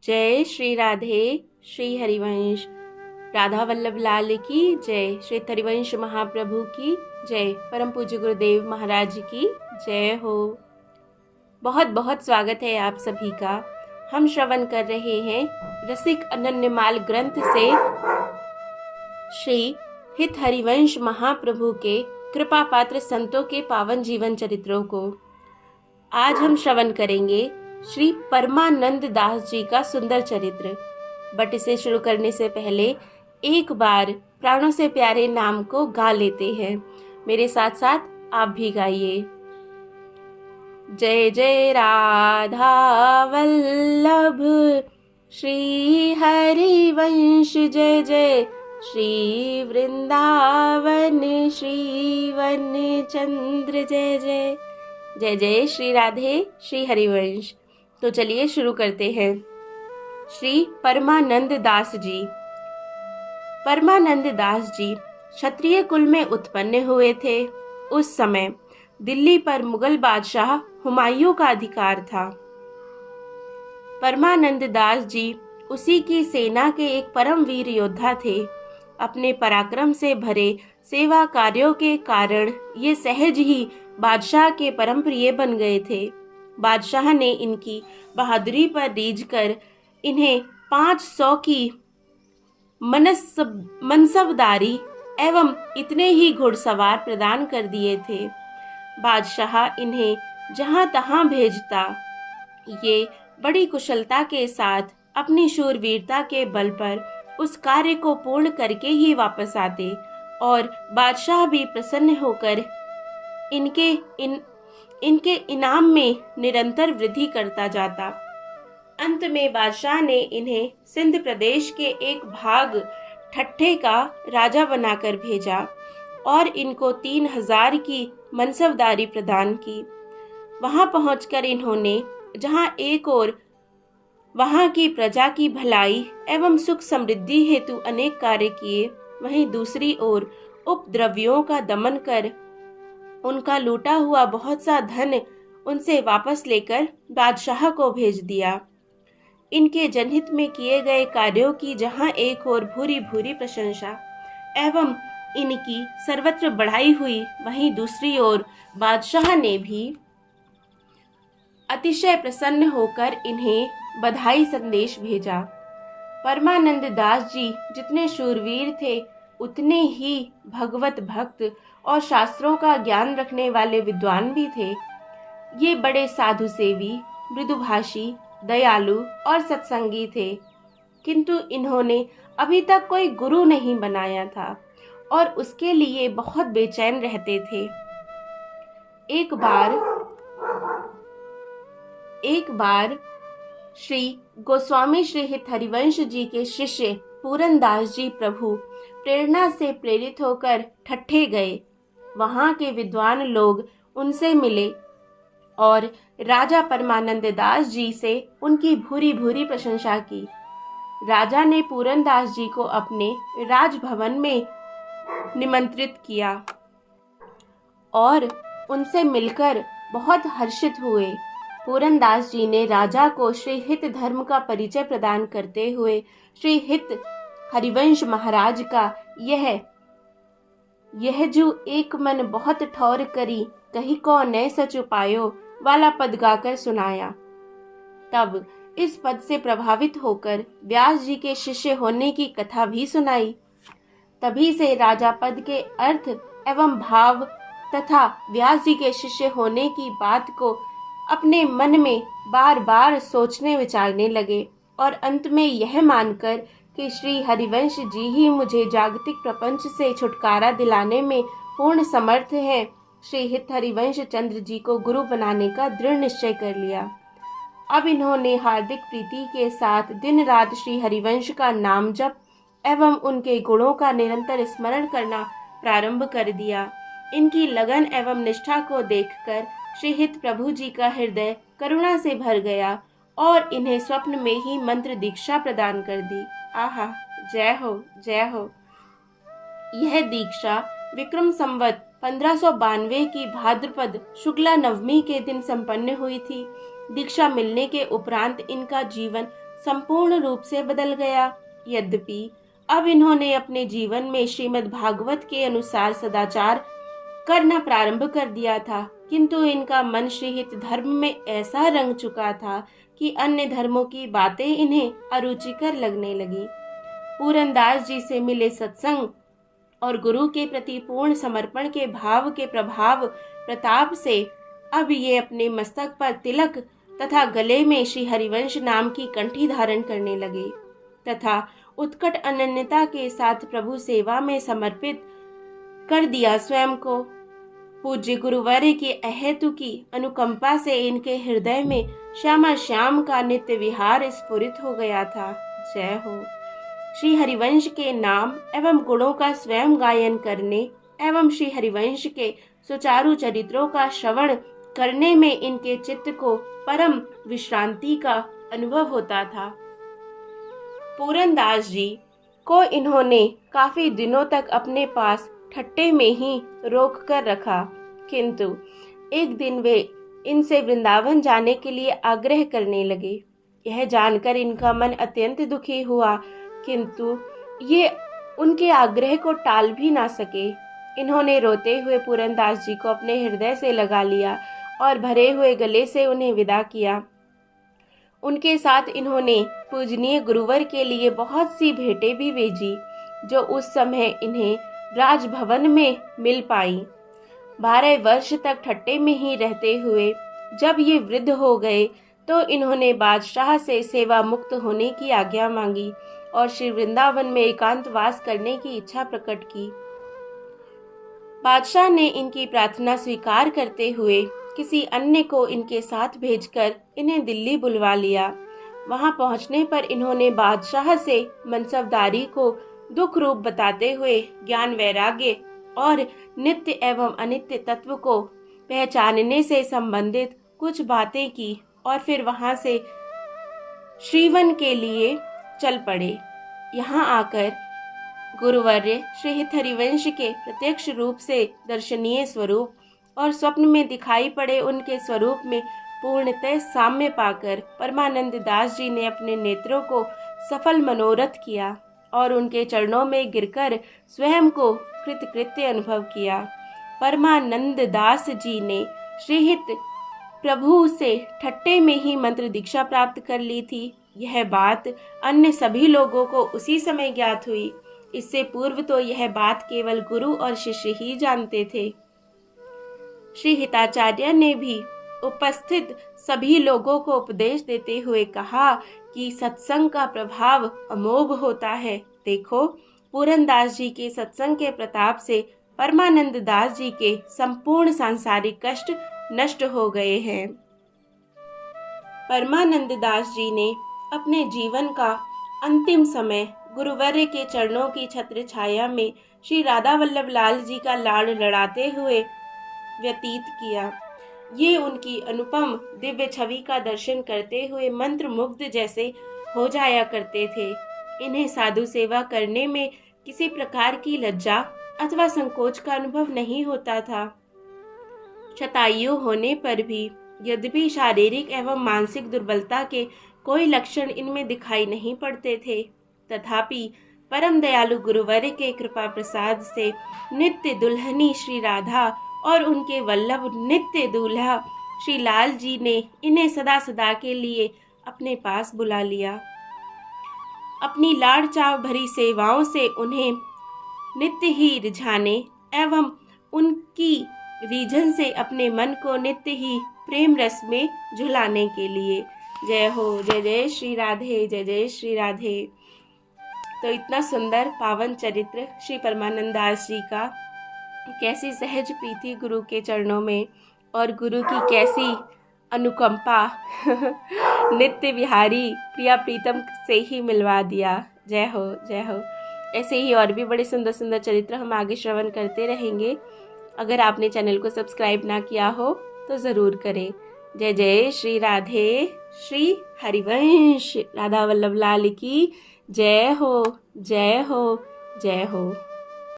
जय श्री राधे। श्री हरिवंश राधा वल्लभ लाल की जय। श्री हरिवंश महाप्रभु की जय। परम पूज्य गुरुदेव महाराज की जय हो। बहुत बहुत स्वागत है आप सभी का। हम श्रवण कर रहे हैं रसिक अनन्यमाल ग्रंथ से श्री हित हरिवंश महाप्रभु के कृपा पात्र संतों के पावन जीवन चरित्रों को। आज हम श्रवण करेंगे श्री परमानंद दास जी का सुंदर चरित्र। बट इसे शुरू करने से पहले एक बार प्राणों से प्यारे नाम को गा लेते हैं। मेरे साथ साथ आप भी गाइए। जय जय राधा वल्लभ श्री हरिवंश, जय जय श्री वृंदावन श्री वन चंद्र, जय जय जय जय श्री राधे श्री हरिवंश। तो चलिए शुरू करते हैं। श्री परमानंद दास जी। परमानंद दास जी क्षत्रिय कुल में उत्पन्न हुए थे। उस समय दिल्ली पर मुगल बादशाह हुमायूं का अधिकार था। परमानंद दास जी उसी की सेना के एक परम वीर योद्धा थे। अपने पराक्रम से भरे सेवा कार्यों के कारण ये सहज ही बादशाह के परम प्रिय बन गए थे। बादशाह ने इनकी बहादुरी पर रीझ कर इन्हें 500 की मनसबदारी एवं इतने ही घुड़सवार प्रदान कर दिए थे। बादशाह इन्हें जहां तहां भेजता, ये बड़ी कुशलता के साथ अपनी शूरवीरता के बल पर उस कार्य को पूर्ण करके ही वापस आते और बादशाह भी प्रसन्न होकर इनके इनाम में निरंतर वृद्धि करता जाता। अंत में बादशाह ने इन्हें सिंध प्रदेश के एक भाग ठट्ठे का राजा बनाकर भेजा और इनको 3000 की मनसबदारी प्रदान की। वहां पहुंचकर इन्होंने जहां एक ओर वहां की प्रजा की भलाई एवं सुख समृद्धि हेतु अनेक कार्य किए, वहीं दूसरी ओर उपद्रवियों का दमन कर उनका लूटा हुआ बहुत सा धन उनसे वापस लेकर बादशाह को भेज दिया। इनके जनहित में किए गए कार्यों की जहां एक ओर भूरी भूरी प्रशंसा एवं इनकी सर्वत्र बढ़ाई हुई, वहीं दूसरी ओर बादशाह ने भी अतिशय प्रसन्न होकर इन्हें बधाई संदेश भेजा। परमानंद दास जी जितने शूरवीर थे, उतने ही भगवत भक्त और शास्त्रों का ज्ञान रखने वाले विद्वान भी थे। ये बड़े साधु सेवी, मृदुभाषी, दयालु और सत्संगी थे, किंतु इन्होंने अभी तक कोई गुरु नहीं बनाया था और उसके लिए बहुत बेचैन रहते थे। एक बार श्री गोस्वामी श्री हित हरिवंश जी के शिष्य पूरन दास जी प्रभु प्रेरणा से प्रेरित होकर ठट्ठे गए। वहां के विद्वान लोग उनसे मिले और राजा परमानंद दास जी से उनकी भूरी भूरी प्रशंसा की। राजा ने पूरन दास जी को अपने राजभवन में निमंत्रित किया और उनसे मिलकर बहुत हर्षित हुए। पूरन दास जी ने राजा को श्री हित धर्म का परिचय प्रदान करते हुए श्री हित हरिवंश महाराज का यह जो एक मन बहुत ठौर करी, कहीं को न सच उपायो वाला पद गाकर सुनाया। तब इस पद से प्रभावित होकर व्यास जी के शिष्य होने की कथा भी सुनाई। तभी से राजा पद के अर्थ एवं भाव तथा व्यास जी के शिष्य होने की बात को अपने मन में बार बार सोचने विचारने लगे और अंत में यह मानकर कि श्री हरिवंश जी ही मुझे जागतिक प्रपंच से छुटकारा दिलाने में पूर्ण समर्थ है, श्री हित हरिवंश चंद्र जी को गुरु बनाने का दृढ़ निश्चय कर लिया। अब इन्होंने हार्दिक प्रीति के साथ दिन रात श्री हरिवंश का नाम जप एवं उनके गुणों का निरंतर स्मरण करना प्रारंभ कर दिया। इनकी लगन एवं निष्ठा को देखकर श्री हित प्रभु जी का हृदय करुणा से भर गया और इन्हें स्वप्न में ही मंत्र दीक्षा प्रदान कर दी। आहा, जय हो जय हो। यह दीक्षा विक्रम संवत 1592 की भाद्रपद शुक्ला नवमी के दिन संपन्न हुई थी। दीक्षा मिलने के उपरांत इनका जीवन संपूर्ण रूप से बदल गया। यद्यपि अब इन्होंने अपने जीवन में श्रीमद् भागवत के अनुसार सदाचार करना प्रारंभ कर दिया था, किंतु इनका मन श्रीहित धर्म में ऐसा रंग चुका था कि अन्य धर्मों की बातें इन्हें अरुचिकर लगने लगी। पूरनदास जी से मिले सत्संग और गुरु के प्रति पूर्ण समर्पण के भाव के प्रभाव प्रताप से अब ये अपने मस्तक पर तिलक तथा गले में श्री हरिवंश नाम की कंठी धारण करने लगे तथा उत्कट अनन्यता के साथ प्रभु सेवा में समर्पित कर दिया स्वयं को। पूज्य गुरुवर्य की अहेतु की अनुकंपा से इनके हृदय में श्यामा श्याम का नित्य विहार स्फुरित हो गया था। जय हो। श्री हरिवंश के नाम एवं गुणों का स्वयं गायन करने एवं श्री हरिवंश के सुचारू चरित्रों का श्रवण करने में इनके चित्त को परम विश्रांति का अनुभव होता था। पूरनदास जी को इन्होंने काफी दिनों तक अपने पास ठट्टे में ही रोक कर रखा, किंतु एक दिन वे इनसे वृंदावन जाने के लिए आग्रह करने लगे। यह जानकर इनका मन अत्यंत दुखी हुआ, किंतु ये उनके आग्रह को टाल भी ना सके। इन्होंने रोते हुए पूरनदास जी को अपने हृदय से लगा लिया और भरे हुए गले से उन्हें विदा किया। उनके साथ इन्होंने पूजनीय गुरुवर के लिए बहुत सी भेंटें भी भेजी, जो उस समय इन्हें राजभवन में मिल पाई। 12 वर्ष तक ठट्टे में ही रहते हुए जब ये वृद्ध हो गए तो इन्होंने बादशाह से सेवा मुक्त होने की आज्ञा मांगी और श्री वृंदावन में एकांतवास करने की इच्छा प्रकट की। बादशाह ने इनकी प्रार्थना स्वीकार करते हुए किसी अन्य को इनके साथ भेजकर इन्हें दिल्ली बुलवा लिया। वहां पहुंचने पर इन्होंने बादशाह से मनसबदारी को दुख रूप बताते हुए ज्ञान वैराग्य और नित्य एवं अनित्य तत्व को पहचानने से संबंधित कुछ बातें की और फिर वहां से श्रीवन के लिए चल पड़े। यहाँ आकर गुरुवर्य श्री हरिवंश के प्रत्यक्ष रूप से दर्शनीय स्वरूप और स्वप्न में दिखाई पड़े उनके स्वरूप में पूर्णतः साम्य पाकर परमानंद दास जी ने अपने नेत्रों को सफल मनोरथ किया और उनके चरणों में गिरकर स्वयं को कृतकृत्य अनुभव किया। परमानंद दास जी ने श्रीहित प्रभु से ठट्टे में ही मंत्र दीक्षा प्राप्त कर ली थी। यह बात अन्य सभी लोगों को उसी समय ज्ञात हुई। इससे पूर्व तो यह बात केवल गुरु और शिष्य ही जानते थे। श्री हिताचार्य ने भी उपस्थित सभी लोगों को उपदेश देते हुए कहा कि सत्संग का प्रभाव अमोघ होता है। देखो, पूरनदास जी के सत्संग के प्रताप से परमानंद दास जी के संपूर्ण सांसारिक कष्ट नष्ट हो गए हैं। परमानंद दास जी ने अपने जीवन का अंतिम समय गुरुवर्य के चरणों की छत्र छाया में श्री राधा वल्लभ लाल जी का लाड़ लड़ाते हुए व्यतीत किया। ये उनकी अनुपम दिव्य छवि का दर्शन करते हुए मंत्र मुग्ध जैसे हो जाया करते थे। इन्हें साधु सेवा करने में किसी प्रकार की लज्जा अथवा संकोच का अनुभव नहीं होता था। शतायु होने पर भी यद्यपि शारीरिक एवं मानसिक दुर्बलता के कोई लक्षण इनमें दिखाई नहीं पड़ते थे, तथापि परम दयालु गुरुवर्य के कृपा प्रसाद से नित्य दुल्हनी श्री राधा और उनके वल्लभ नित्य दूल्हा श्री लाल जी ने इन्हें सदा सदा के लिए अपने पास बुला लिया। अपनी लाड़ चाव भरी सेवाओं से उन्हें नित्य ही रिझाने एवं उनकी रीझन से अपने मन को नित्य ही प्रेम रस में झुलाने के लिए। जय हो, जय जय श्री राधे, जय जय श्री राधे। तो इतना सुंदर पावन चरित्र श्री परमानंद दास जी का, कैसी सहज प्रीति गुरु के चरणों में और गुरु की कैसी अनुकंपा नित्य विहारी प्रिया प्रीतम से ही मिलवा दिया। जय हो, जय हो। ऐसे ही और भी बड़े सुंदर सुंदर चरित्र हम आगे श्रवण करते रहेंगे। अगर आपने चैनल को सब्सक्राइब ना किया हो तो ज़रूर करें। जय जय श्री राधे, श्री हरिवंश राधा वल्लभ लाल की जय हो, जय हो, जय हो।